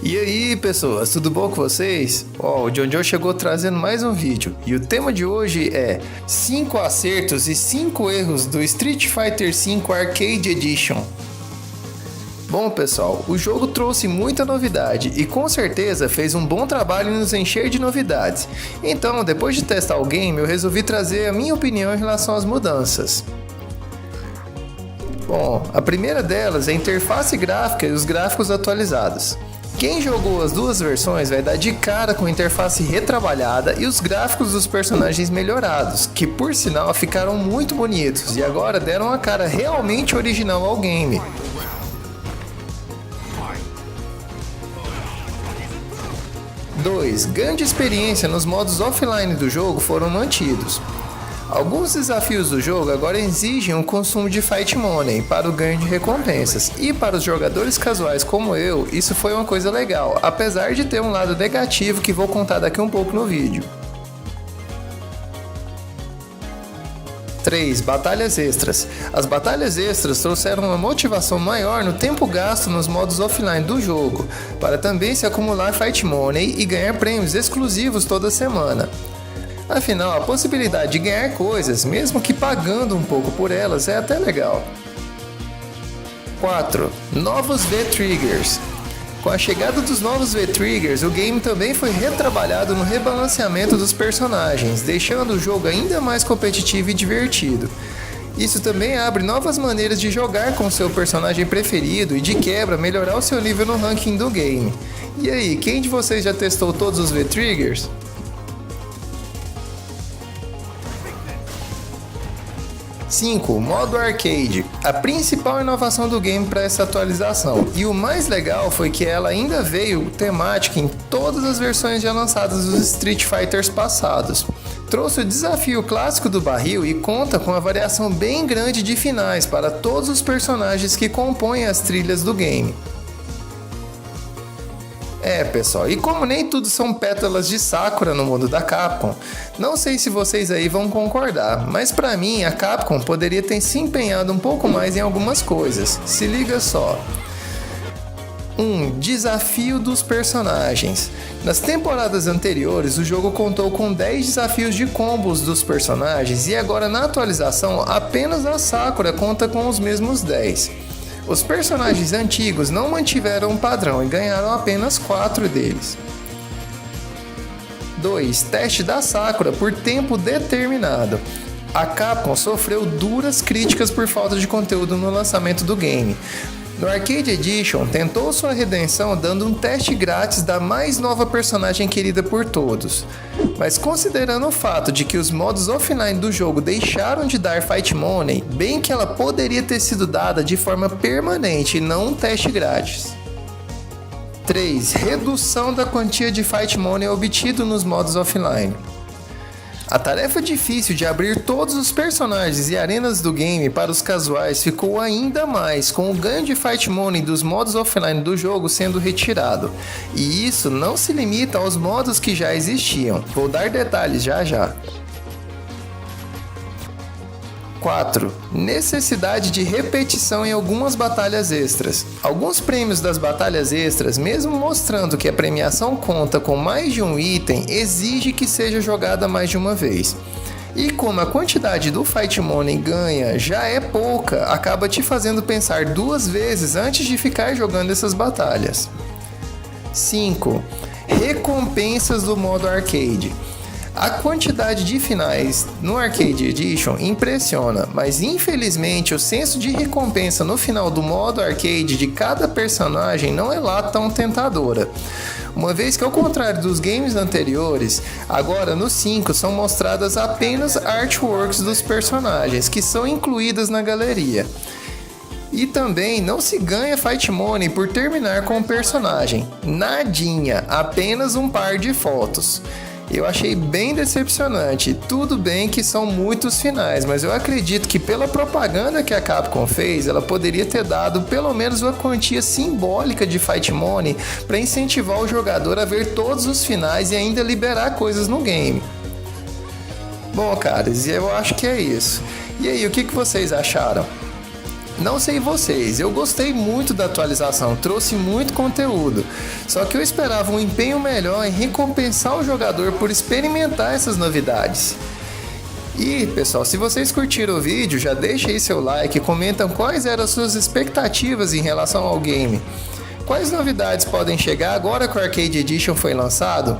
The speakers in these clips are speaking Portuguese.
E aí pessoas, tudo bom com vocês? O Jonjo chegou trazendo mais um vídeo e o tema de hoje é 5 acertos e 5 erros do Street Fighter V Arcade Edition. Bom pessoal, o jogo trouxe muita novidade e com certeza fez um bom trabalho em nos encher de novidades. Então, depois de testar o game, eu resolvi trazer a minha opinião em relação às mudanças. Bom, a primeira delas é a interface gráfica e os gráficos atualizados. Quem jogou as duas versões vai dar de cara com a interface retrabalhada e os gráficos dos personagens melhorados, que por sinal ficaram muito bonitos e agora deram a cara realmente original ao game. 2. Grande experiência nos modos offline do jogo foram mantidos. Alguns desafios do jogo agora exigem o consumo de Fight Money para o ganho de recompensas, e para os jogadores casuais como eu, isso foi uma coisa legal, apesar de ter um lado negativo que vou contar daqui um pouco no vídeo. 3. Batalhas extras. As batalhas extras trouxeram uma motivação maior no tempo gasto nos modos offline do jogo, para também se acumular Fight Money e ganhar prêmios exclusivos toda semana. Afinal, a possibilidade de ganhar coisas, mesmo que pagando um pouco por elas, é até legal. 4. Novos V-Triggers. Com a chegada dos novos V-Triggers, o game também foi retrabalhado no rebalanceamento dos personagens, deixando o jogo ainda mais competitivo e divertido. Isso também abre novas maneiras de jogar com seu personagem preferido e de quebra melhorar o seu nível no ranking do game. E aí, quem de vocês já testou todos os V-Triggers? 5. Modo Arcade. A principal inovação do game para essa atualização. E o mais legal foi que ela ainda veio temática em todas as versões já lançadas dos Street Fighters passados. Trouxe o desafio clássico do barril e conta com uma variação bem grande de finais para todos os personagens que compõem as trilhas do game. Pessoal, e como nem tudo são pétalas de Sakura no mundo da Capcom, não sei se vocês aí vão concordar, mas pra mim a Capcom poderia ter se empenhado um pouco mais em algumas coisas. Se liga só. 1. Desafio dos personagens. Nas temporadas anteriores, o jogo contou com 10 desafios de combos dos personagens e agora na atualização apenas a Sakura conta com os mesmos 10. Os personagens antigos não mantiveram o padrão e ganharam apenas 4 deles. 2. Teste da Sakura por tempo determinado. A Capcom sofreu duras críticas por falta de conteúdo no lançamento do game. No Arcade Edition, tentou sua redenção dando um teste grátis da mais nova personagem querida por todos. Mas considerando o fato de que os modos offline do jogo deixaram de dar Fight Money, bem que ela poderia ter sido dada de forma permanente e não um teste grátis. 3. Redução da quantia de Fight Money obtido nos modos offline. A tarefa difícil de abrir todos os personagens e arenas do game para os casuais ficou ainda mais com o ganho de Fight Money dos modos offline do jogo sendo retirado. E isso não se limita aos modos que já existiam. Vou dar detalhes já já. 4. Necessidade de repetição em algumas batalhas extras. Alguns prêmios das batalhas extras, mesmo mostrando que a premiação conta com mais de um item, exige que seja jogada mais de uma vez. E como a quantidade do Fight Money ganha já é pouca, acaba te fazendo pensar 2 vezes antes de ficar jogando essas batalhas. 5. Recompensas do modo arcade. A quantidade de finais no Arcade Edition impressiona, mas infelizmente o senso de recompensa no final do modo arcade de cada personagem não é lá tão tentadora. Uma vez que ao contrário dos games anteriores, agora no 5 são mostradas apenas artworks dos personagens, que são incluídas na galeria. E também não se ganha Fight Money por terminar com o personagem. Nadinha, apenas um par de fotos. Eu achei bem decepcionante. Tudo bem que são muitos finais, mas eu acredito que pela propaganda que a Capcom fez, ela poderia ter dado pelo menos uma quantia simbólica de Fight Money para incentivar o jogador a ver todos os finais e ainda liberar coisas no game. Bom, caras, eu acho que é isso. E aí, o que vocês acharam? Não sei vocês, eu gostei muito da atualização, trouxe muito conteúdo. Só que eu esperava um empenho melhor em recompensar o jogador por experimentar essas novidades. E pessoal, se vocês curtiram o vídeo, já deixa aí seu like e comentam quais eram as suas expectativas em relação ao game. Quais novidades podem chegar agora que o Arcade Edition foi lançado?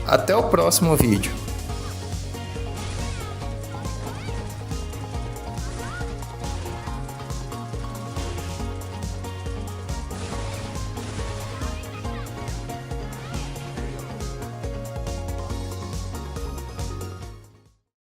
Até o próximo vídeo.